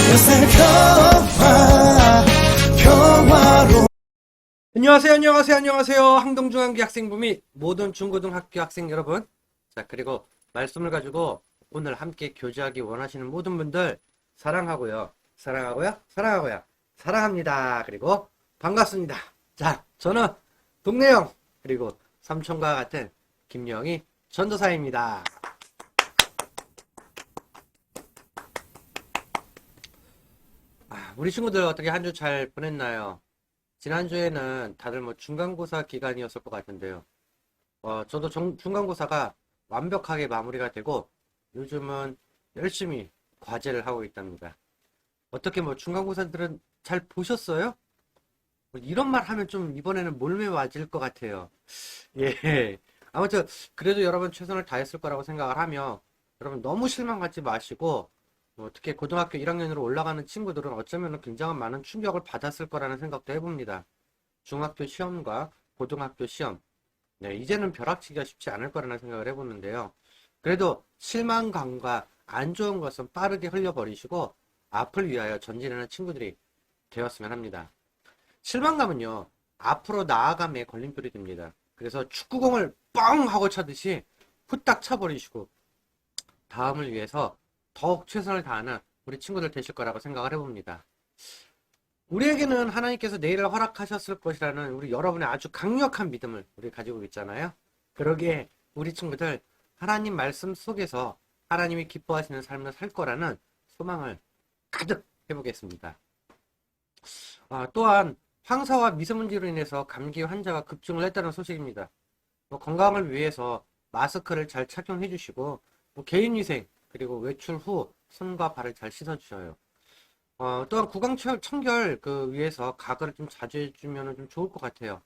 요새 평화로. 안녕하세요. 항동중앙기 학생부 및 모든 중고등학교 학생 여러분. 자, 그리고 말씀을 가지고 오늘 함께 교제하기 원하시는 모든 분들 사랑하고요. 사랑합니다. 그리고 반갑습니다. 자, 저는 동네형 그리고 삼촌과 같은 김영희 전도사입니다. 우리 친구들 어떻게 한 주 잘 보냈나요? 지난주에는 다들 뭐 중간고사 기간이었을 것 같은데요. 저도 중간고사가 완벽하게 마무리가 되고 요즘은 열심히 과제를 하고 있답니다. 어떻게 뭐 중간고사들은 잘 보셨어요? 뭐 이런 말 하면 좀 이번에는 몰매 맞을 것 같아요. 예. 아무튼 그래도 여러분 최선을 다했을 거라고 생각을 하며 여러분 너무 실망 갖지 마시고 특히 고등학교 1학년으로 올라가는 친구들은 어쩌면 굉장히 많은 충격을 받았을 거라는 생각도 해봅니다. 중학교 시험과 고등학교 시험. 네, 이제는 벼락치기가 쉽지 않을 거라는 생각을 해보는데요. 그래도 실망감과 안 좋은 것은 빠르게 흘려버리시고 앞을 위하여 전진하는 친구들이 되었으면 합니다. 실망감은요, 앞으로 나아감의 걸림돌이 됩니다. 그래서 축구공을 뻥 하고 차듯이 후딱 차버리시고 다음을 위해서 더욱 최선을 다하는 우리 친구들 되실 거라고 생각을 해봅니다. 우리에게는 하나님께서 내일을 허락하셨을 것이라는 우리 여러분의 아주 강력한 믿음을 우리 가지고 있잖아요. 그러기에 우리 친구들 하나님 말씀 속에서 하나님이 기뻐하시는 삶을 살 거라는 소망을 가득 해보겠습니다. 또한 황사와 미세먼지로 인해서 감기 환자가 급증을 했다는 소식입니다. 건강을 위해서 마스크를 잘 착용해 주시고 개인위생 그리고 외출 후 손과 발을 잘 씻어 주셔요. 또한 구강청결 위해서 가글을 좀 자주 해주면 좀 좋을 것 같아요.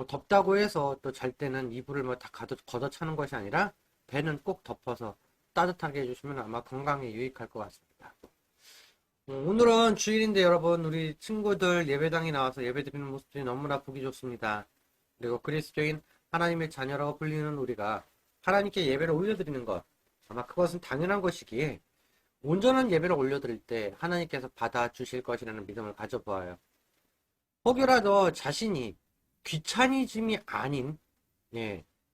덥다고 해서 또 잘 때는 이불을 다 걷어차는 것이 아니라 배는 꼭 덮어서 따뜻하게 해주시면 아마 건강에 유익할 것 같습니다. 오늘은 주일인데 여러분 우리 친구들 예배당에 나와서 예배드리는 모습들이 너무나 보기 좋습니다. 그리고 그리스도인 하나님의 자녀라고 불리는 우리가 하나님께 예배를 올려드리는 것 아마 그것은 당연한 것이기에 온전한 예배를 올려드릴 때 하나님께서 받아주실 것이라는 믿음을 가져보아요. 혹여라도 자신이 귀차니즘이 아닌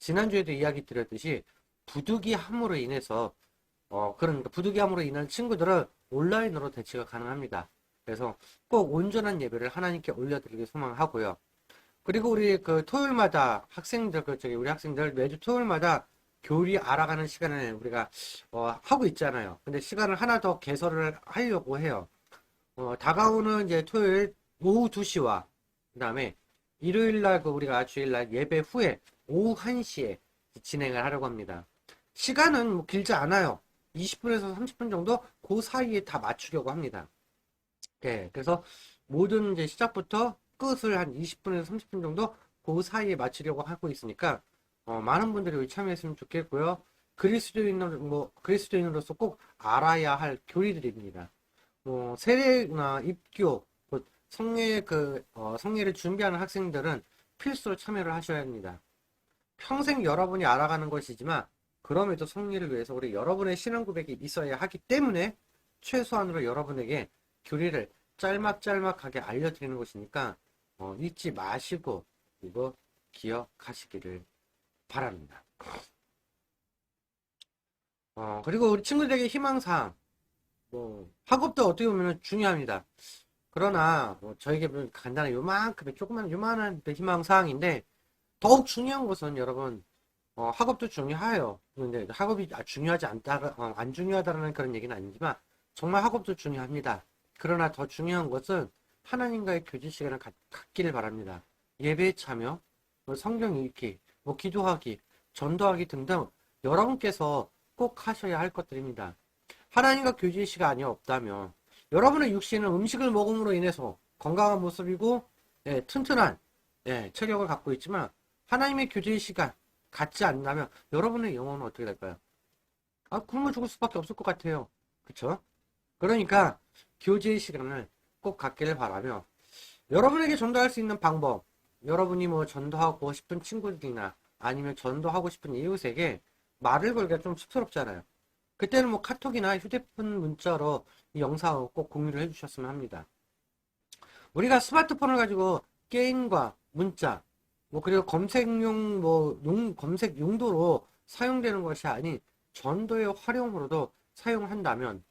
지난주에도 이야기 드렸듯이 부득이함으로 인해서 그러니까 부득이함으로 인한 친구들은 온라인으로 대치가 가능합니다. 그래서 꼭 온전한 예배를 하나님께 올려드리길 소망하고요. 그리고 우리 토요일마다 우리 학생들 매주 토요일마다 교리 알아가는 시간을 우리가 하고 있잖아요. 근데 시간을 하나 더 개설을 하려고 해요. 다가오는 이제 토요일 오후 2시와 그 다음에 일요일날 우리가 주일날 예배 후에 오후 1시에 진행을 하려고 합니다. 시간은 뭐 길지 않아요. 20분에서 30분 정도 그 사이에 다 맞추려고 합니다. 네, 그래서 모든 이제 시작부터 끝을 한 20분에서 30분 정도 그 사이에 맞추려고 하고 있으니까 많은 분들이 여기 참여했으면 좋겠고요. 그리스도인으로서 꼭 알아야 할 교리들입니다. 세례나 입교, 성례를 준비하는 학생들은 필수로 참여를 하셔야 합니다. 평생 여러분이 알아가는 것이지만 그럼에도 성례를 위해서 우리 여러분의 신앙 고백이 있어야 하기 때문에 최소한으로 여러분에게 교리를 짤막짤막하게 알려드리는 것이니까 잊지 마시고 이거 기억하시기를 바랍니다. 그리고 우리 친구들에게 희망사항 학업도 어떻게 보면 중요합니다. 그러나 저에게 간단한 요만한 희망사항인데 더욱 중요한 것은 여러분 학업도 중요해요. 근데 학업이 안 중요하다는 그런 얘기는 아니지만 정말 학업도 중요합니다. 그러나 더 중요한 것은 하나님과의 교제 시간을 갖기를 바랍니다. 예배에 참여, 성경 읽기, 기도하기, 전도하기 등등 여러분께서 꼭 하셔야 할 것들입니다. 하나님과 교제 시간이 없다면 여러분의 육신은 음식을 먹음으로 인해서 건강한 모습이고 튼튼한 체력을 갖고 있지만 하나님의 교제 시간 갖지 않는다면 여러분의 영혼은 어떻게 될까요? 굶어 죽을 수밖에 없을 것 같아요. 그쵸? 그러니까 교제의 시간을 꼭 갖기를 바라며 여러분에게 전도할 수 있는 방법 여러분이 전도하고 싶은 친구들이나 아니면 전도하고 싶은 이웃에게 말을 걸기가 좀 쑥스럽잖아요. 그때는 뭐 카톡이나 휴대폰 문자로 이 영상을 꼭 공유를 해주셨으면 합니다. 우리가 스마트폰을 가지고 게임과 문자, 뭐 그리고 검색용 검색 용도로 사용되는 것이 아닌 전도의 활용으로도 사용한다면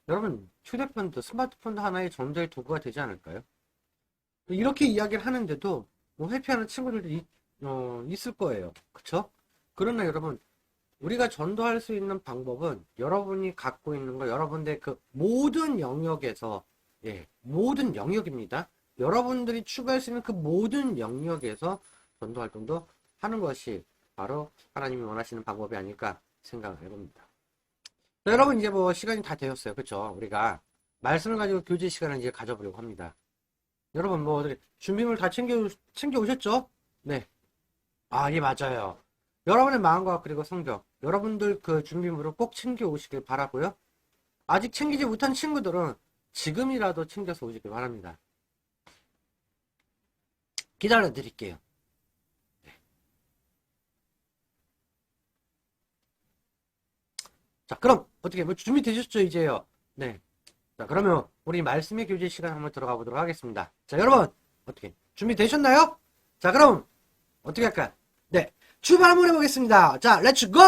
여러분 휴대폰도 스마트폰도 하나의 전도의 도구가 되지 않을까요? 이렇게 이야기를 하는데도 뭐 회피하는 친구들도 있을 거예요. 그쵸? 그러나 여러분 우리가 전도할 수 있는 방법은 여러분이 갖고 있는 거 여러분의 그 모든 영역에서 모든 영역입니다. 여러분들이 추구할 수 있는 그 모든 영역에서 전도 활동도 하는 것이 바로 하나님이 원하시는 방법이 아닐까 생각을 해봅니다. 자, 여러분 이제 뭐 시간이 다 되었어요. 그쵸? 우리가 말씀을 가지고 교제 시간을 이제 가져보려고 합니다. 여러분 뭐 준비물 다 챙겨 오셨죠? 네. 아, 예, 맞아요. 여러분의 마음과 그리고 성경, 여러분들 그 준비물을 꼭 챙겨 오시길 바라고요. 아직 챙기지 못한 친구들은 지금이라도 챙겨서 오시길 바랍니다. 기다려 드릴게요. 네. 자, 그럼 어떻게 뭐 준비되셨죠, 이제요? 네. 자, 그러면 우리 말씀의 교제 시간 한번 들어가 보도록 하겠습니다. 자, 여러분 어떻게 준비되셨나요? 자, 그럼 어떻게 할까요? 네. 출발 한번 해보겠습니다. 자, 렛츠 고!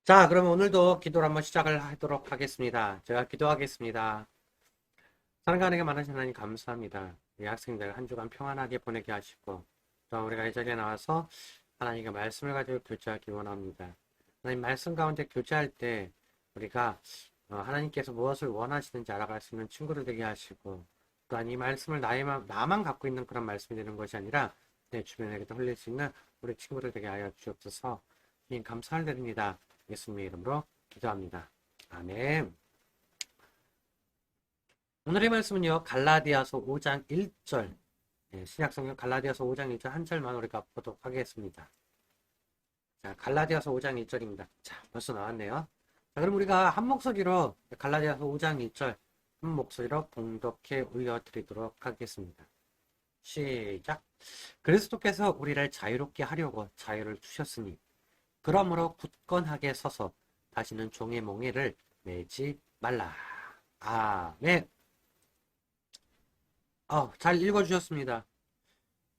자, 그러면 오늘도 기도를 한번 시작을 하도록 하겠습니다. 제가 기도하겠습니다. 사랑하는 많으신 하나님 감사합니다. 우리 학생들 한 주간 평안하게 보내게 하시고 또 우리가 이 자리에 나와서 하나님과 말씀을 가지고 교제하기 원합니다. 하나님 말씀 가운데 교제할 때 우리가 하나님께서 무엇을 원하시는지 알아갈 수 있는 친구를 되게 하시고 또한 이 말씀을 나만 갖고 있는 그런 말씀이 되는 것이 아니라 내 주변에게도 흘릴 수 있는 우리 친구들 되게 하여 주옵소서. 주님 감사를 드립니다. 예수님의 이름으로 기도합니다. 아멘. 오늘의 말씀은요, 갈라디아서 5장 1절, 신약성경 갈라디아서 5장 1절 한 절만 우리가 보도록 하겠습니다. 자, 갈라디아서 5장 1절입니다. 자, 벌써 나왔네요. 자, 그럼 우리가 한 목소리로 갈라디아서 5장 1절 한 목소리로 봉독해 올려드리도록 하겠습니다. 시작. 그리스도께서 우리를 자유롭게 하려고 자유를 주셨으니 그러므로 굳건하게 서서 다시는 종의 몽해를 매지 말라. 아멘. 잘 읽어주셨습니다.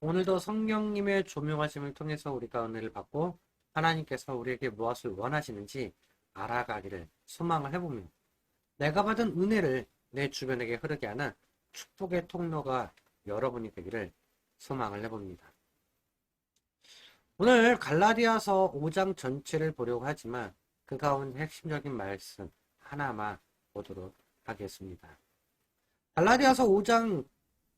오늘도 성령님의 조명하심을 통해서 우리가 은혜를 받고 하나님께서 우리에게 무엇을 원하시는지 알아가기를 소망을 해보며 내가 받은 은혜를 내 주변에게 흐르게 하는 축복의 통로가 여러분이 되기를 소망을 해봅니다. 오늘 갈라디아서 5장 전체를 보려고 하지만 그 가운데 핵심적인 말씀 하나만 보도록 하겠습니다. 갈라디아서 5장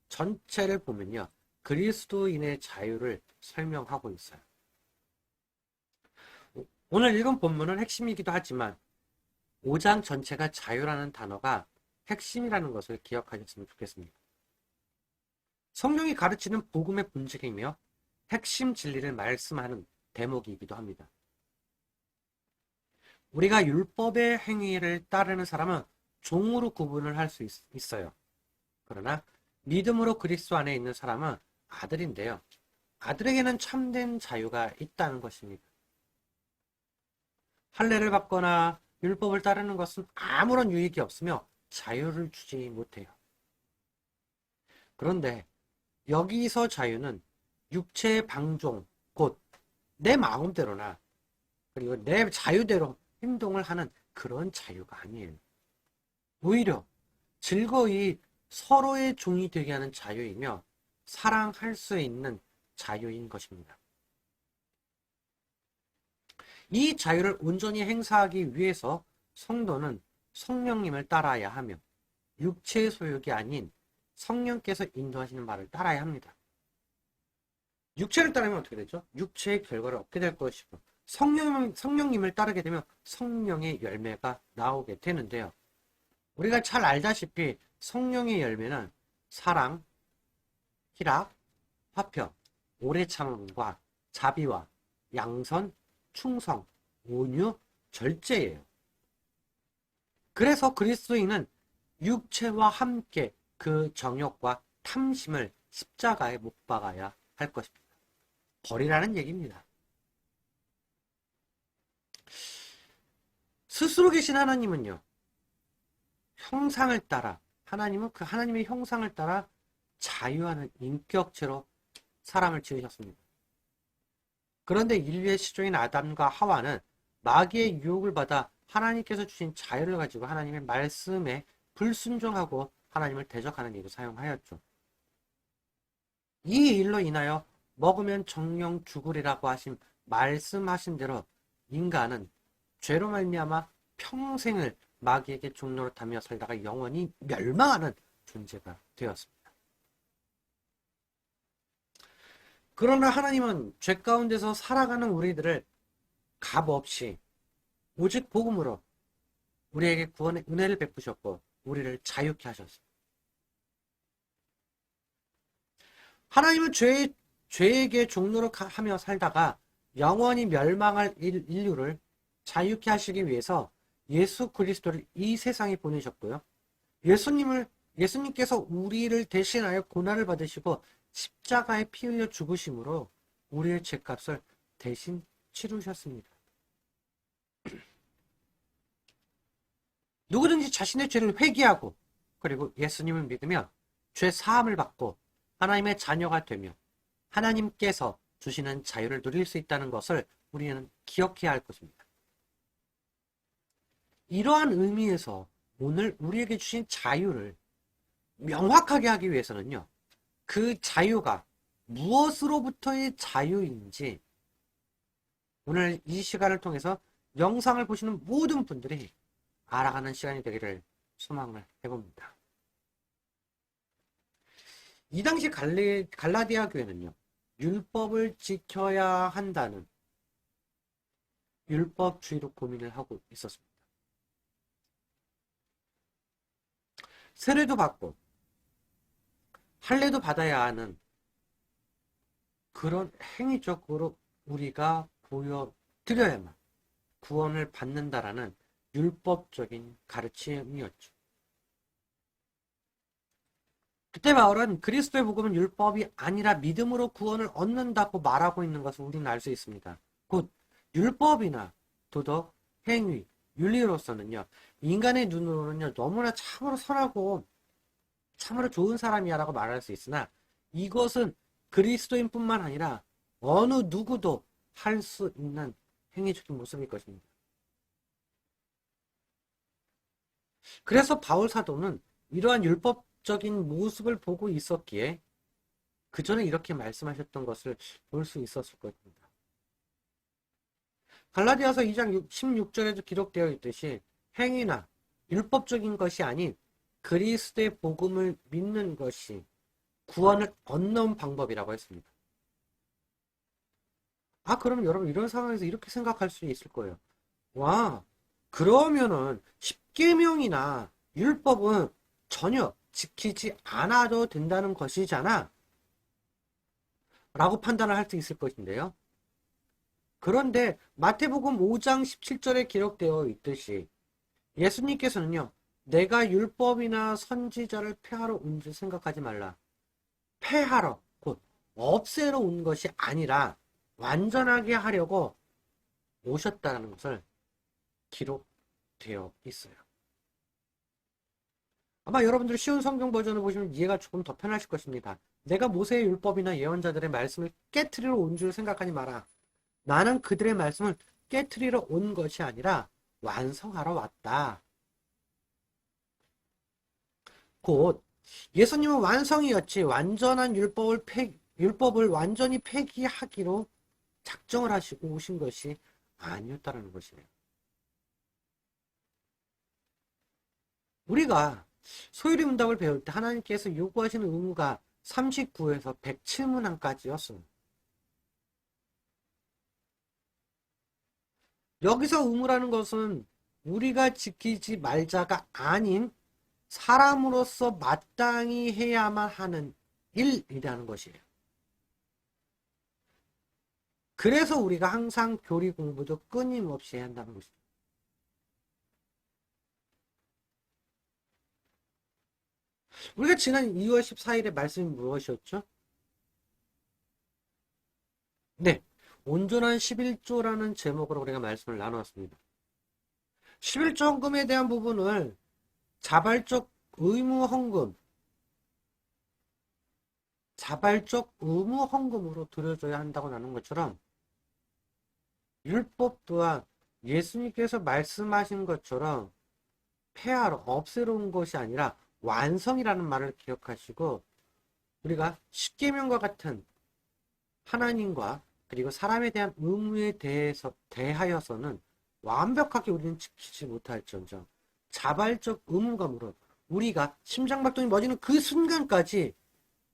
전체를 보면요. 그리스도인의 자유를 설명하고 있어요. 오늘 읽은 본문은 핵심이기도 하지만 5장 전체가 자유라는 단어가 핵심이라는 것을 기억하셨으면 좋겠습니다. 성령이 가르치는 복음의 본질이며 핵심 진리를 말씀하는 대목이기도 합니다. 우리가 율법의 행위를 따르는 사람은 종으로 구분을 할 수 있어요. 그러나 믿음으로 그리스도 안에 있는 사람은 아들인데요. 아들에게는 참된 자유가 있다는 것입니다. 할례를 받거나 율법을 따르는 것은 아무런 유익이 없으며 자유를 주지 못해요. 그런데 여기서 자유는 육체의 방종, 곧 내 마음대로나 그리고 내 자유대로 행동을 하는 그런 자유가 아니에요. 오히려 즐거이 서로의 종이 되게 하는 자유이며 사랑할 수 있는 자유인 것입니다. 이 자유를 온전히 행사하기 위해서 성도는 성령님을 따라야 하며 육체의 소욕이 아닌 성령께서 인도하시는 말을 따라야 합니다. 육체를 따르면 어떻게 되죠? 육체의 결과를 얻게 될 것이고 성령님을 따르게 되면 성령의 열매가 나오게 되는데요. 우리가 잘 알다시피 성령의 열매는 사랑, 희락, 화평, 오래 참음과 자비와 양선, 충성, 온유, 절제예요. 그래서 그리스도인은 육체와 함께 그 정욕과 탐심을 십자가에 못 박아야 할 것입니다. 버리라는 얘기입니다. 스스로 계신 하나님은요, 형상을 따라, 하나님은 그 하나님의 형상을 따라 자유하는 인격체로 사람을 지으셨습니다. 그런데 인류의 시종인 아담과 하와는 마귀의 유혹을 받아 하나님께서 주신 자유를 가지고 하나님의 말씀에 불순종하고 하나님을 대적하는 일을 사용하였죠. 이 일로 인하여 먹으면 정령 죽으리라고 말씀하신 대로 인간은 죄로 말미암아 평생을 마귀에게 종노릇하며 살다가 영원히 멸망하는 존재가 되었습니다. 그러나 하나님은 죄 가운데서 살아가는 우리들을 값없이 오직 복음으로 우리에게 구원의 은혜를 베푸셨고 우리를 자유케 하셨습니다. 하나님은 죄에게 종노릇하며 살다가 영원히 멸망할 인류를 자유케 하시기 위해서 예수 그리스도를 이 세상에 보내셨고요. 예수님께서 우리를 대신하여 고난을 받으시고 십자가에 피 흘려 죽으심으로 우리의 죄값을 대신 치르셨습니다. 누구든지 자신의 죄를 회개하고 그리고 예수님을 믿으면 죄 사함을 받고 하나님의 자녀가 되며 하나님께서 주시는 자유를 누릴 수 있다는 것을 우리는 기억해야 할 것입니다. 이러한 의미에서 오늘 우리에게 주신 자유를 명확하게 하기 위해서는요, 그 자유가 무엇으로부터의 자유인지 오늘 이 시간을 통해서 영상을 보시는 모든 분들이 알아가는 시간이 되기를 소망을 해봅니다. 이 당시 갈라디아 교회는요, 율법을 지켜야 한다는 율법주의로 고민을 하고 있었습니다. 세례도 받고 할례도 받아야 하는 그런 행위적으로 우리가 보여드려야만 구원을 받는다라는 율법적인 가르침이었죠. 그때 바울은 그리스도의 복음은 율법이 아니라 믿음으로 구원을 얻는다고 말하고 있는 것을 우리는 알 수 있습니다. 곧 율법이나 도덕, 행위, 윤리로서는요, 인간의 눈으로는요, 너무나 참으로 선하고 참으로 좋은 사람이야 라고 말할 수 있으나 이것은 그리스도인뿐만 아니라 어느 누구도 할 수 있는 행위적인 모습일 것입니다. 그래서 바울 사도는 이러한 율법적인 모습을 보고 있었기에 그 전에 이렇게 말씀하셨던 것을 볼 수 있었을 것입니다. 갈라디아서 2장 16절에도 기록되어 있듯이 행위나 율법적인 것이 아닌 그리스도의 복음을 믿는 것이 구원을 얻는 방법이라고 했습니다. 그럼 여러분 이런 상황에서 이렇게 생각할 수 있을 거예요. 와, 그러면은 십계명이나 율법은 전혀 지키지 않아도 된다는 것이잖아 라고 판단을 할 수 있을 것인데요. 그런데 마태복음 5장 17절에 기록되어 있듯이 예수님께서는요, 내가 율법이나 선지자를 폐하러 온 줄 생각하지 말라. 폐하러, 곧 없애러 온 것이 아니라 완전하게 하려고 오셨다는 것을 기록되어 있어요. 아마 여러분들 쉬운 성경 버전을 보시면 이해가 조금 더 편하실 것입니다. 내가 모세의 율법이나 예언자들의 말씀을 깨트리러 온 줄 생각하지 마라. 나는 그들의 말씀을 깨트리러 온 것이 아니라 완성하러 왔다. 곧 예수님은 완성이었지 완전한 율법을 완전히 폐기하기로 작정을 하시고 오신 것이 아니었다는 것이에요. 우리가 소유리 문답을 배울 때 하나님께서 요구하시는 의무가 39에서 107문항까지였어요. 여기서 의무라는 것은 우리가 지키지 말자가 아닌 사람으로서 마땅히 해야만 하는 일이라는 것이에요. 그래서 우리가 항상 교리 공부도 끊임없이 해야 한다는 것입니다. 우리가 지난 2월 14일에 말씀이 무엇이었죠? 네. 온전한 11조라는 제목으로 우리가 말씀을 나누었습니다. 11조 헌금에 대한 부분을 자발적 의무 헌금, 자발적 의무 헌금으로 드려줘야 한다고 나눈 것처럼 율법 또한 예수님께서 말씀하신 것처럼 폐하로 없애놓은 것이 아니라 완성이라는 말을 기억하시고 우리가 십계명과 같은 하나님과 그리고 사람에 대한 의무에 대하여서는 완벽하게 우리는 지키지 못할지언정 자발적 의무감으로 우리가 심장박동이 멎는 그 순간까지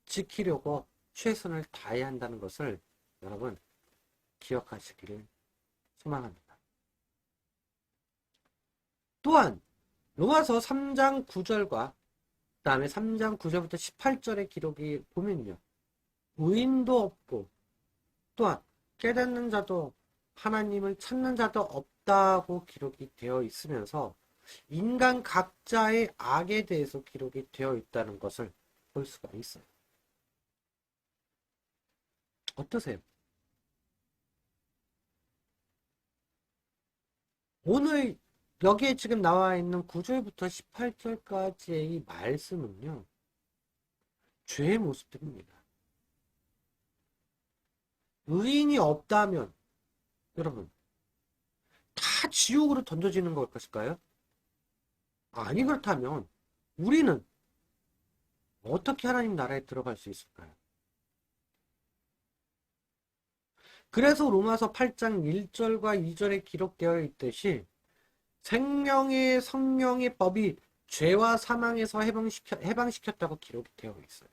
지키려고 최선을 다해야 한다는 것을 여러분 기억하시기를 소망합니다. 또한 로마서 3장 9절과 그 다음에 3장 9절부터 18절의 기록이 보면요. 의인도 없고 또한 깨닫는 자도 하나님을 찾는 자도 없다고 기록이 되어 있으면서 인간 각자의 악에 대해서 기록이 되어 있다는 것을 볼 수가 있어요. 어떠세요? 오늘 여기에 지금 나와 있는 9절부터 18절까지의 이 말씀은요. 죄의 모습들입니다. 의인이 없다면 여러분 다 지옥으로 던져지는 걸 것일까요? 아니 그렇다면 우리는 어떻게 하나님 나라에 들어갈 수 있을까요? 그래서 로마서 8장 1절과 2절에 기록되어 있듯이 생명의 성령의 법이 죄와 사망에서 해방시켰다고 기록이 되어 있어요.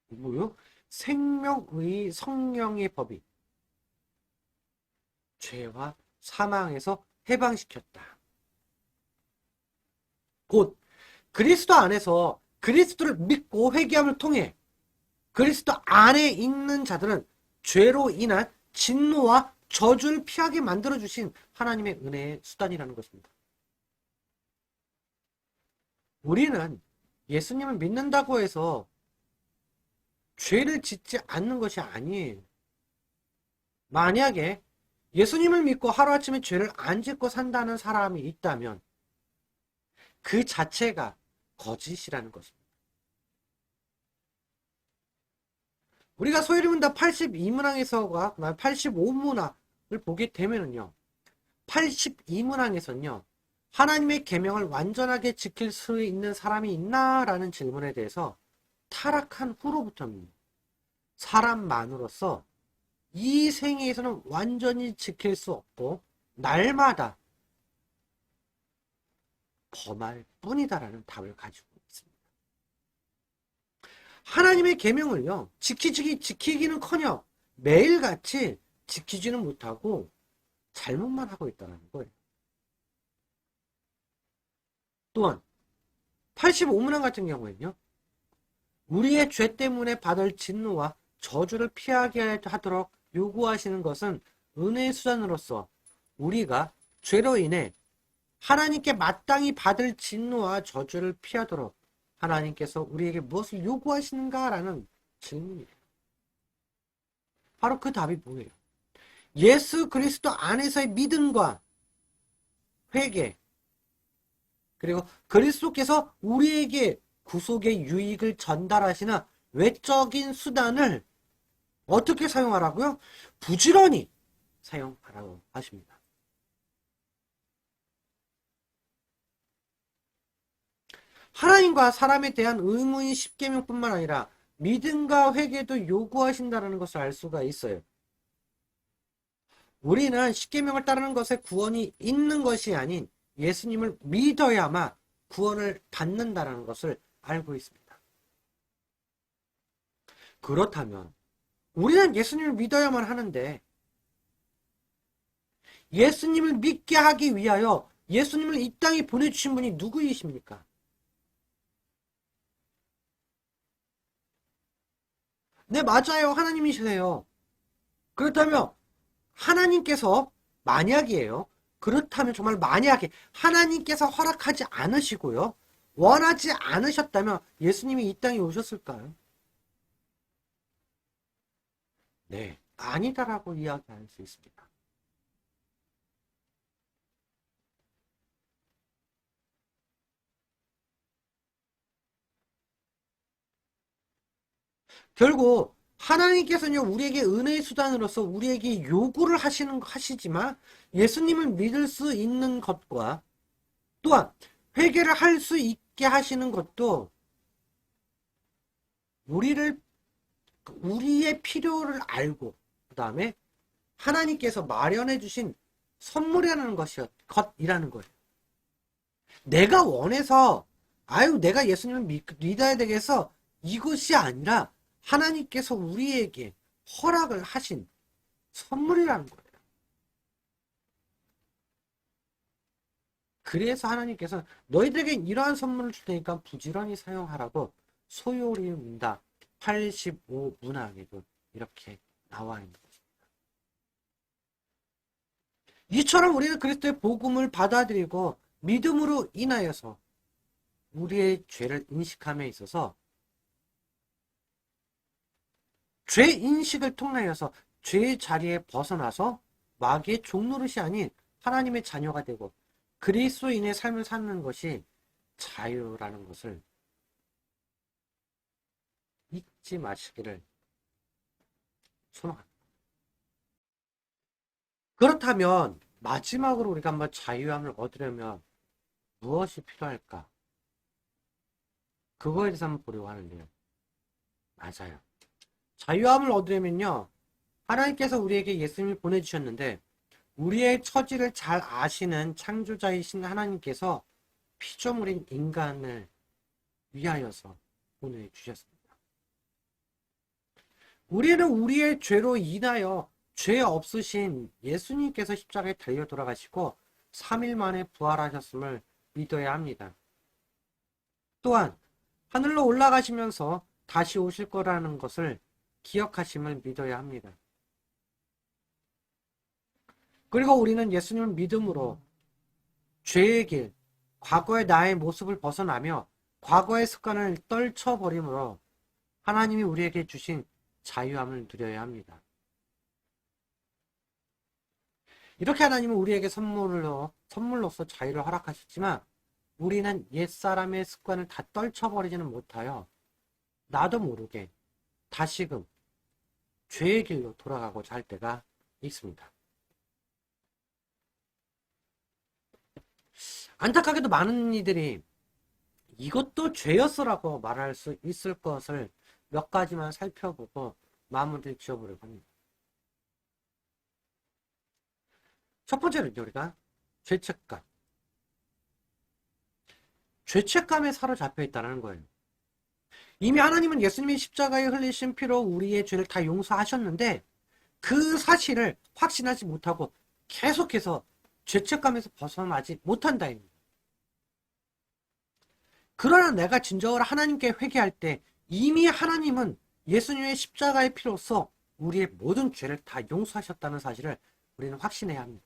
뭐요? 생명의 성령의 법이 죄와 사망에서 해방시켰다. 곧 그리스도 안에서 그리스도를 믿고 회개함을 통해 그리스도 안에 있는 자들은 죄로 인한 진노와 저주를 피하게 만들어주신 하나님의 은혜의 수단이라는 것입니다. 우리는 예수님을 믿는다고 해서 죄를 짓지 않는 것이 아니에요. 만약에 예수님을 믿고 하루아침에 죄를 안 짓고 산다는 사람이 있다면 그 자체가 거짓이라는 것입니다. 우리가 소위 문답 82문항에서가 85문항을 보게 되면요. 82문항에서는요. 하나님의 계명을 완전하게 지킬 수 있는 사람이 있나라는 질문에 대해서 타락한 후로부터는 사람만으로서 이 생애에서는 완전히 지킬 수 없고 날마다 범할 뿐이다라는 답을 가지고 있습니다. 하나님의 계명을요 지키기는커녕 매일같이 지키지는 못하고 잘못만 하고 있다는 거예요. 또한 85문항 같은 경우에는요 우리의 죄 때문에 받을 진노와 저주를 피하게 하도록 요구하시는 것은 은혜의 수단으로서 우리가 죄로 인해 하나님께 마땅히 받을 진노와 저주를 피하도록 하나님께서 우리에게 무엇을 요구하시는가라는 질문이에요. 바로 그 답이 뭐예요? 예수 그리스도 안에서의 믿음과 회개 그리고 그리스도께서 우리에게 구속의 유익을 전달하시는 외적인 수단을 어떻게 사용하라고요? 부지런히 사용하라고 하십니다. 하나님과 사람에 대한 의무인 십계명뿐만 아니라 믿음과 회개도 요구하신다는 것을 알 수가 있어요. 우리는 십계명을 따르는 것에 구원이 있는 것이 아닌 예수님을 믿어야만 구원을 받는다는 것을 알고 있습니다. 그렇다면 우리는 예수님을 믿어야만 하는데 예수님을 믿게 하기 위하여 예수님을 이 땅에 보내주신 분이 누구이십니까? 네, 맞아요. 하나님이시세요. 그렇다면 하나님께서 만약이에요. 그렇다면 정말 만약에 하나님께서 허락하지 않으시고요. 원하지 않으셨다면 예수님이 이 땅에 오셨을까요? 네, 아니다라고 이야기할 수 있습니다. 결국 하나님께서는 우리에게 은혜의 수단으로서 우리에게 요구를 하시지만 예수님을 믿을 수 있는 것과 또한 회개를 할 수 있게 하시는 것도 우리의 필요를 알고 그 다음에 하나님께서 마련해 주신 선물이라는 것이라는 거예요. 내가 원해서 내가 예수님을 믿어야 되겠어 이것이 아니라 하나님께서 우리에게 허락을 하신 선물이라는 거예요. 그래서 하나님께서 너희들에게 이러한 선물을 줄 테니까 부지런히 사용하라고 소요리 문답 85문항에도 이렇게 나와 있는 것입니다. 이처럼 우리는 그리스도의 복음을 받아들이고 믿음으로 인하여서 우리의 죄를 인식함에 있어서 죄 인식을 통하여서 죄의 자리에 벗어나서 마귀의 종노릇이 아닌 하나님의 자녀가 되고 그리스도인의 삶을 사는 것이 자유라는 것을 잊지 마시기를 소망합니다. 그렇다면 마지막으로 우리가 한번 자유함을 얻으려면 무엇이 필요할까? 그거에 대해서 한번 보려고 하는데요. 맞아요. 자유함을 얻으려면요. 하나님께서 우리에게 예수님을 보내주셨는데 우리의 처지를 잘 아시는 창조자이신 하나님께서 피조물인 인간을 위하여서 보내주셨습니다. 우리는 우리의 죄로 인하여 죄 없으신 예수님께서 십자가에 달려 돌아가시고 3일 만에 부활하셨음을 믿어야 합니다. 또한 하늘로 올라가시면서 다시 오실 거라는 것을 기억하심을 믿어야 합니다. 그리고 우리는 예수님을 믿음으로 죄의 길, 과거의 나의 모습을 벗어나며 과거의 습관을 떨쳐버림으로 하나님이 우리에게 주신 자유함을 누려야 합니다. 이렇게 하나님은 우리에게 선물로서 자유를 허락하셨지만 우리는 옛사람의 습관을 다 떨쳐버리지는 못하여 나도 모르게 다시금 죄의 길로 돌아가고자 할 때가 있습니다. 안타깝게도 많은 이들이 이것도 죄였어라고 말할 수 있을 것을 몇 가지만 살펴보고 마무리를 지어보려고 합니다. 첫 번째는 우리가 죄책감. 죄책감에 사로잡혀 있다는 거예요. 이미 하나님은 예수님이 십자가에 흘리신 피로 우리의 죄를 다 용서하셨는데 그 사실을 확신하지 못하고 계속해서 죄책감에서 벗어나지 못한다입니다. 그러나 내가 진정으로 하나님께 회개할 때 이미 하나님은 예수님의 십자가의 피로써 우리의 모든 죄를 다 용서하셨다는 사실을 우리는 확신해야 합니다.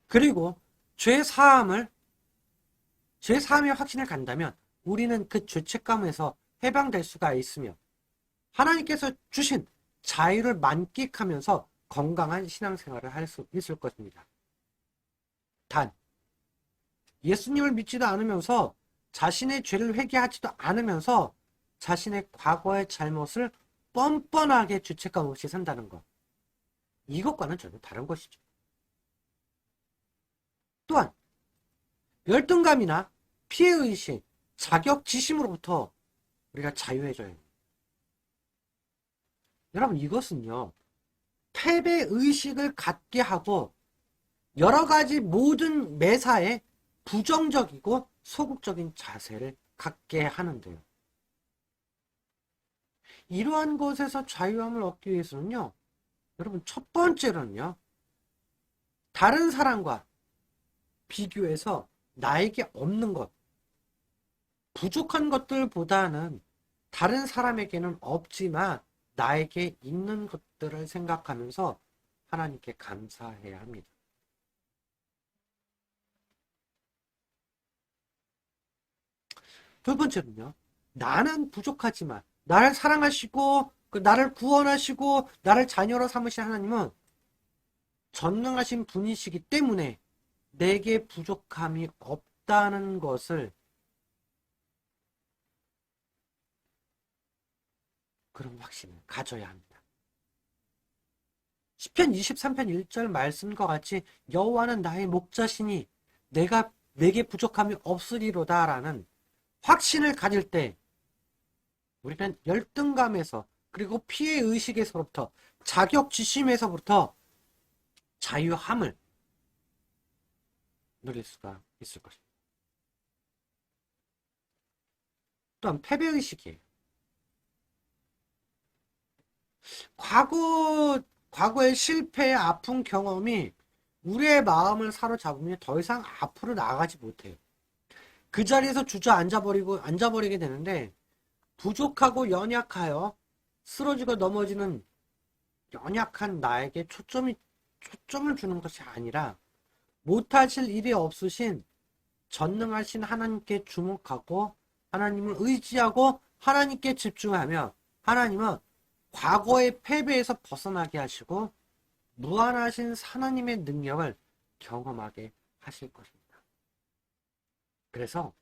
그리고 죄사함의 확신을 간다면 우리는 그 죄책감에서 해방될 수가 있으며 하나님께서 주신 자유를 만끽하면서 건강한 신앙생활을 할 수 있을 것입니다. 단 예수님을 믿지도 않으면서 자신의 죄를 회개하지도 않으면서 자신의 과거의 잘못을 뻔뻔하게 죄책감 없이 산다는 것. 이것과는 전혀 다른 것이죠. 또한 열등감이나 피해의식, 자격지심으로부터 우리가 자유해져야 합니다. 여러분 이것은요. 패배의식을 갖게 하고 여러 가지 모든 매사에 부정적이고 소극적인 자세를 갖게 하는데요. 이러한 것에서 자유함을 얻기 위해서는요. 여러분 첫 번째로는요. 다른 사람과 비교해서 나에게 없는 것, 부족한 것들보다는 다른 사람에게는 없지만 나에게 있는 것들을 생각하면서 하나님께 감사해야 합니다. 두 번째는요. 나는 부족하지만 나를 사랑하시고 나를 구원하시고 나를 자녀로 삼으신 하나님은 전능하신 분이시기 때문에 내게 부족함이 없다는 것을 그런 확신을 가져야 합니다. 시편 23편 1절 말씀과 같이 여호와는 나의 목자시니 내게 부족함이 없으리로다 라는 확신을 가질 때 우리는 열등감에서 그리고 피해의식에서부터 자격지심에서부터 자유함을 누릴 수가 있을 것입니다. 또한 패배의식이에요. 과거의 실패의 아픈 경험이 우리의 마음을 사로잡으면 더 이상 앞으로 나아가지 못해요. 그 자리에서 앉아버리게 되는데 부족하고 연약하여 쓰러지고 넘어지는 연약한 나에게 초점을 주는 것이 아니라 못하실 일이 없으신 전능하신 하나님께 주목하고 하나님을 의지하고 하나님께 집중하며 하나님은 과거의 패배에서 벗어나게 하시고 무한하신 하나님의 능력을 경험하게 하실 것입니다. 그래서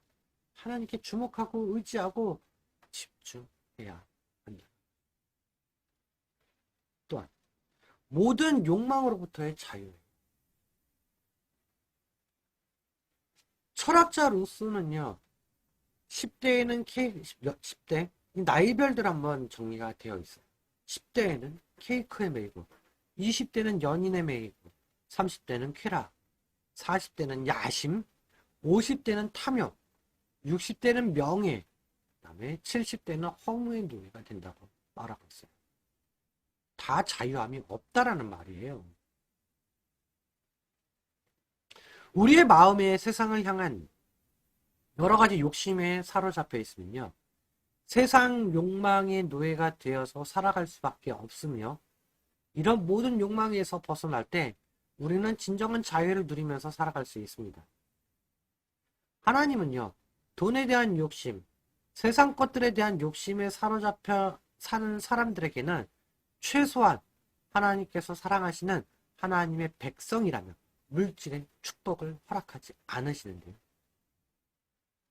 하나님께 주목하고 의지하고 집중해야 합니다. 또한 모든 욕망으로부터의 자유예요. 철학자 루스는요. 10대 나이별들 한번 정리가 되어 있어요. 10대에는 케이크에 매이고 20대는 연인에 매이고 30대는 쾌락 40대는 야심 50대는 탐욕 60대는 명예 그 다음에 70대는 허무의 노예가 된다고 말하고 있어요. 다 자유함이 없다라는 말이에요. 우리의 마음에 세상을 향한 여러 가지 욕심에 사로잡혀 있으면요. 세상 욕망의 노예가 되어서 살아갈 수밖에 없으며 이런 모든 욕망에서 벗어날 때 우리는 진정한 자유를 누리면서 살아갈 수 있습니다. 하나님은요. 돈에 대한 욕심, 세상 것들에 대한 욕심에 사로잡혀 사는 사람들에게는 최소한 하나님께서 사랑하시는 하나님의 백성이라면 물질의 축복을 허락하지 않으시는데요.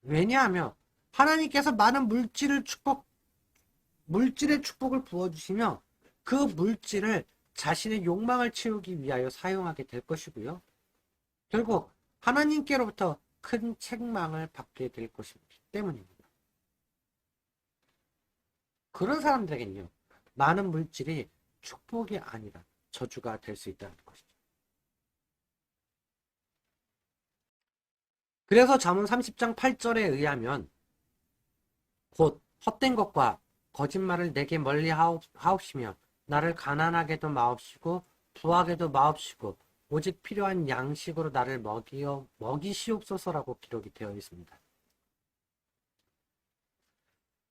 왜냐하면 하나님께서 많은 물질의 축복을 부어주시며 그 물질을 자신의 욕망을 채우기 위하여 사용하게 될 것이고요. 결국 하나님께로부터 큰 책망을 받게 될 것이기 때문입니다. 그런 사람들에게는요. 많은 물질이 축복이 아니라 저주가 될 수 있다는 것이죠. 그래서 잠언 30장 8절에 의하면 곧 헛된 것과 거짓말을 내게 멀리 하옵시며 나를 가난하게도 마옵시고 부하게도 마옵시고 오직 필요한 양식으로 나를 먹이시옵소서라고 기록이 되어 있습니다.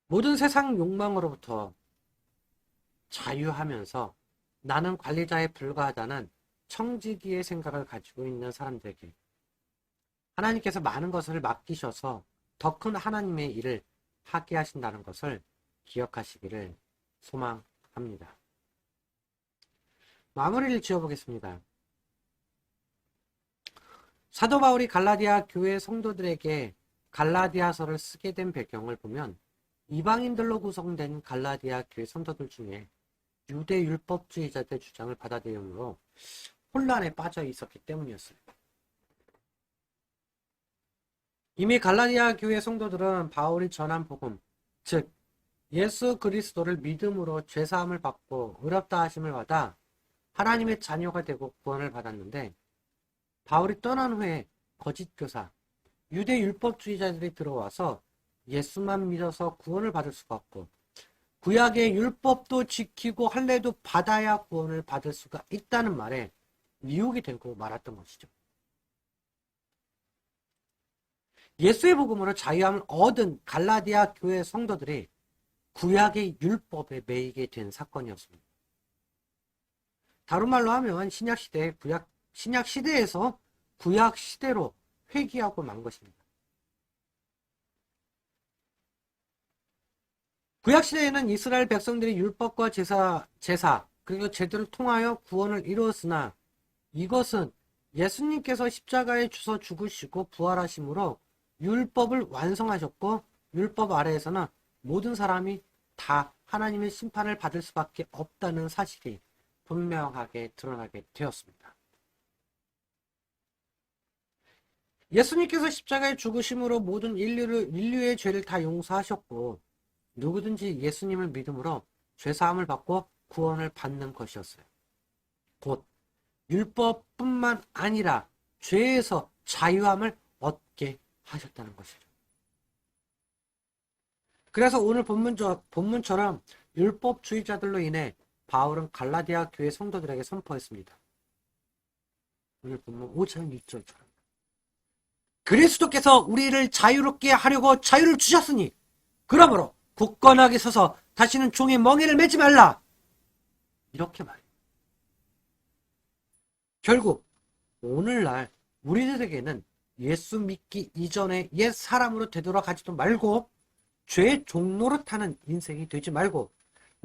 모든 세상 욕망으로부터 자유하면서 나는 관리자에 불과하다는 청지기의 생각을 가지고 있는 사람들에게 하나님께서 많은 것을 맡기셔서 더 큰 하나님의 일을 하게 하신다는 것을 기억하시기를 소망합니다. 마무리를 지어보겠습니다. 사도 바울이 갈라디아 교회 성도들에게 갈라디아서를 쓰게 된 배경을 보면 이방인들로 구성된 갈라디아 교회 성도들 중에 유대 율법주의자들 주장을 받아들이므로 혼란에 빠져 있었기 때문이었어요. 이미 갈라디아 교회 성도들은 바울이 전한 복음, 즉 예수 그리스도를 믿음으로 죄사함을 받고 의롭다 하심을 받아 하나님의 자녀가 되고 구원을 받았는데 바울이 떠난 후에 거짓 교사, 유대 율법주의자들이 들어와서 예수만 믿어서 구원을 받을 수가 없고 구약의 율법도 지키고 할례도 받아야 구원을 받을 수가 있다는 말에 미혹이 되고 말았던 것이죠. 예수의 복음으로 자유함을 얻은 갈라디아 교회 성도들이 구약의 율법에 매이게 된 사건이었습니다. 다른 말로 하면 신약 시대에서 구약 시대로 회귀하고 만 것입니다. 구약 시대에는 이스라엘 백성들이 율법과 제사 그리고 제도를 통하여 구원을 이루었으나 이것은 예수님께서 십자가에 주서 죽으시고 부활하심으로 율법을 완성하셨고 율법 아래에서는 모든 사람이 다 하나님의 심판을 받을 수밖에 없다는 사실이 분명하게 드러나게 되었습니다. 예수님께서 십자가에 죽으심으로 모든 인류의 죄를 다 용서하셨고 누구든지 예수님을 믿음으로 죄사함을 받고 구원을 받는 것이었어요. 곧 율법뿐만 아니라 죄에서 자유함을 얻게 하셨다는 것이죠. 그래서 오늘 본문처럼 율법주의자들로 인해 바울은 갈라디아 교회 성도들에게 선포했습니다. 오늘 본문 5장 6절처럼 그리스도께서 우리를 자유롭게 하려고 자유를 주셨으니 그러므로 굳건하게 서서 다시는 종의 멍에를 매지 말라. 이렇게 말해요. 결국 오늘날 우리들에게는 예수 믿기 이전에 옛 사람으로 되돌아가지도 말고 죄의 종로로 타는 인생이 되지 말고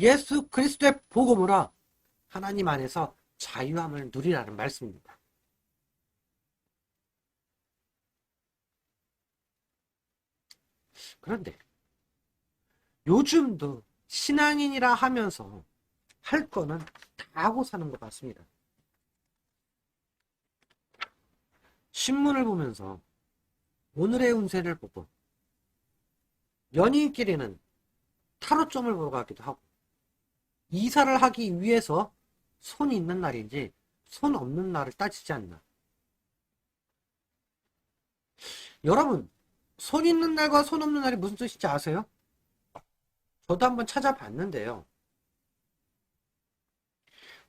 예수 그리스도의 복음으로 하나님 안에서 자유함을 누리라는 말씀입니다. 그런데 요즘도 신앙인이라 하면서 할 거는 다 하고 사는 것 같습니다. 신문을 보면서 오늘의 운세를 보고 연인끼리는 타로점을 보러 가기도 하고 이사를 하기 위해서 손이 있는 날인지 손 없는 날을 따지지 않나. 여러분, 손 있는 날과 손 없는 날이 무슨 뜻인지 아세요? 저도 한번 찾아봤는데요.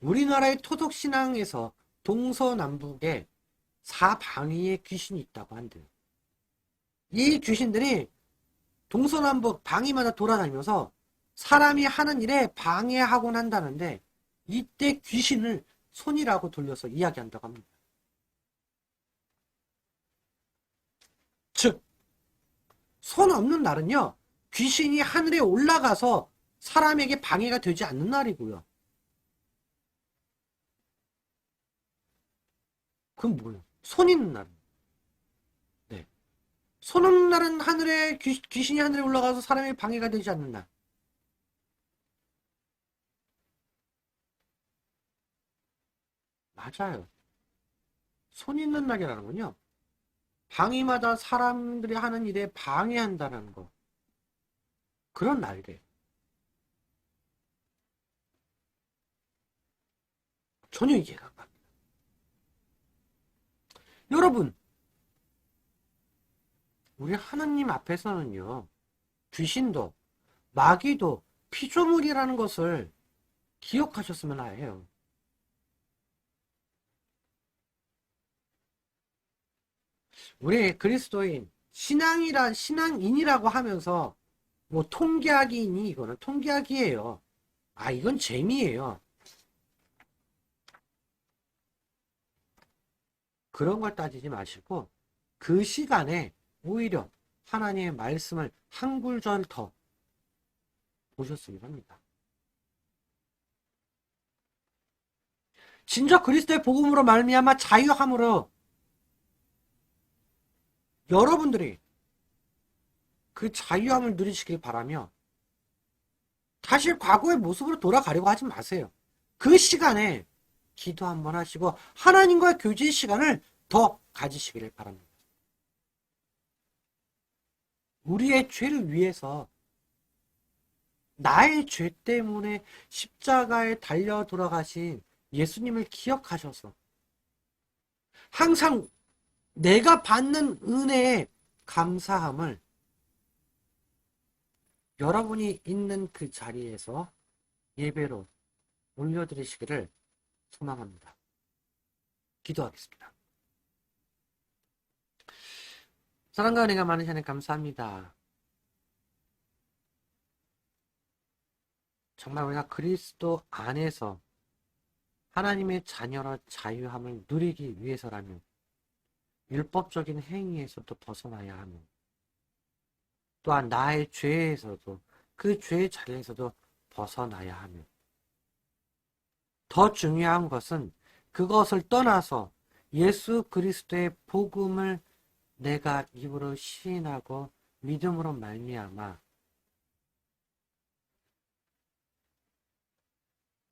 우리나라의 토속신앙에서 동서남북에 사방위에 귀신이 있다고 한대요. 이 귀신들이 동서남북 방위마다 돌아다니면서 사람이 하는 일에 방해하곤 한다는데 이때 귀신을 손이라고 돌려서 이야기한다고 합니다. 즉, 손 없는 날은요, 귀신이 하늘에 올라가서 사람에게 방해가 되지 않는 날이고요. 그건 뭐예요? 손 있는 날은. 네. 손 없는 날은 하늘에, 귀신이 하늘에 올라가서 사람에게 방해가 되지 않는 날. 맞아요. 손 있는 날이라는군요. 방위마다 사람들이 하는 일에 방해한다는 거. 그런 날이래요. 전혀 이해가 안 갑니다. 여러분, 우리 하나님 앞에서는요, 귀신도, 마귀도 피조물이라는 것을 기억하셨으면 해요. 우리 그리스도인, 신앙인이라고 하면서, 뭐, 통계학이니, 이거는 통계학이에요. 아, 이건 재미예요. 그런 걸 따지지 마시고, 그 시간에 오히려 하나님의 말씀을 한 구절 더 보셨으면 합니다. 진짜 그리스도의 복음으로 말미암아 자유함으로 여러분들이 그 자유함을 누리시길 바라며 다시 과거의 모습으로 돌아가려고 하지 마세요. 그 시간에 기도 한번 하시고 하나님과의 교제의 시간을 더 가지시기를 바랍니다. 우리의 죄를 위해서 나의 죄 때문에 십자가에 달려 돌아가신 예수님을 기억하셔서 항상 내가 받는 은혜에 감사함을 여러분이 있는 그 자리에서 예배로 올려드리시기를 소망합니다. 기도하겠습니다. 사랑과 은혜가 많으신 하나님 감사합니다. 정말 우리가 그리스도 안에서 하나님의 자녀로 자유함을 누리기 위해서라면 율법적인 행위에서도 벗어나야 하며 또한 나의 죄에서도 그 죄의 자리에서도 벗어나야 하며 더 중요한 것은 그것을 떠나서 예수 그리스도의 복음을 내가 입으로 시인하고 믿음으로 말미암아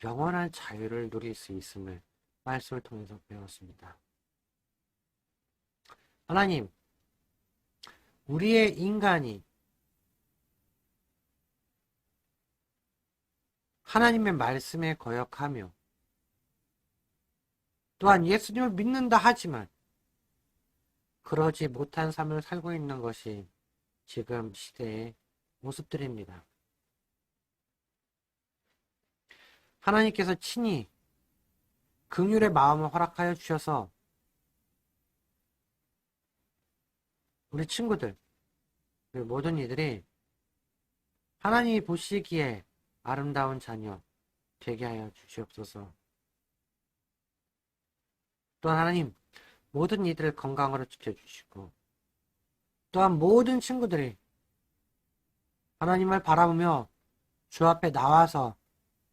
영원한 자유를 누릴 수 있음을 말씀을 통해서 배웠습니다. 하나님, 우리의 인간이 하나님의 말씀에 거역하며 또한 예수님을 믿는다 하지만 그러지 못한 삶을 살고 있는 것이 지금 시대의 모습들입니다. 하나님께서 친히 긍휼의 마음을 허락하여 주셔서 우리 친구들, 우리 모든 이들이 하나님이 보시기에 아름다운 자녀 되게 하여 주시옵소서. 또한 하나님, 모든 이들을 건강으로 지켜주시고 또한 모든 친구들이 하나님을 바라보며 주 앞에 나와서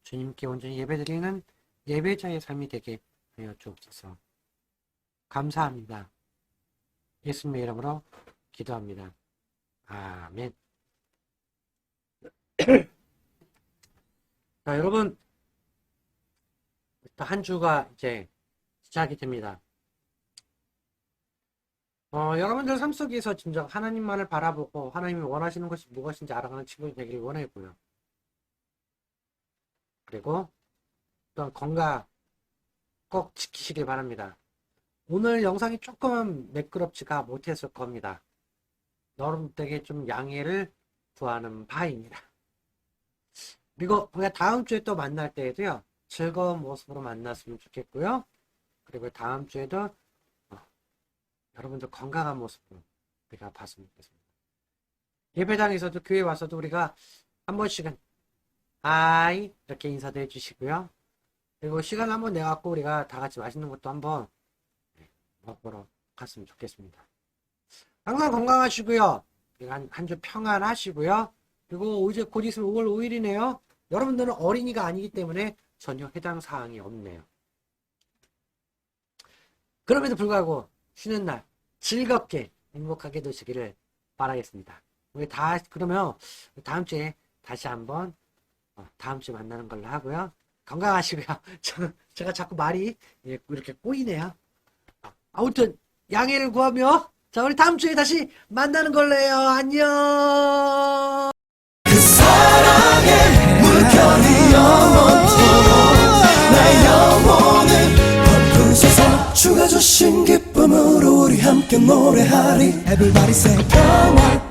주님께 온전히 예배드리는 예배자의 삶이 되게 하여 주옵소서. 감사합니다. 예수님의 이름으로 기도합니다. 아멘. 자, 여러분, 한 주가 이제 시작이 됩니다. 여러분들 삶 속에서 진정 하나님만을 바라보고 하나님이 원하시는 것이 무엇인지 알아가는 친구들이 되기를 원하고요. 그리고 또 건강 꼭 지키시길 바랍니다. 오늘 영상이 조금 매끄럽지가 못했을 겁니다. 여러분들에게 좀 양해를 구하는 바입니다. 그리고 우리가 다음 주에 또 만날 때에도요, 즐거운 모습으로 만났으면 좋겠고요. 그리고 다음 주에도 여러분들 건강한 모습으로 우리가 봤으면 좋겠습니다. 예배당에서도 교회 와서도 우리가 한 번씩은 하이 이렇게 인사도 해주시고요. 그리고 시간 한번 내갖고 우리가 다 같이 맛있는 것도 한번 먹으러 갔으면 좋겠습니다. 항상 건강하시고요. 한 주 평안하시고요. 그리고 이제 곧 있으면 5월 5일이네요. 여러분들은 어린이가 아니기 때문에 전혀 해당 사항이 없네요. 그럼에도 불구하고 쉬는 날 즐겁게 행복하게 되시기를 바라겠습니다. 우리 그러면 다음 주에 다시 한번 다음 주에 만나는 걸로 하고요. 건강하시고요. 제가 자꾸 말이 이렇게 꼬이네요. 아무튼 양해를 구하며 자, 우리 다음 주에 다시 만나는 걸로 해요. 안녕. 그 사랑의 물결이 영원토록 나의 영혼을 거푸셔서 주가 주신 기쁨으로 우리 함께 노래하리 Everybody say come on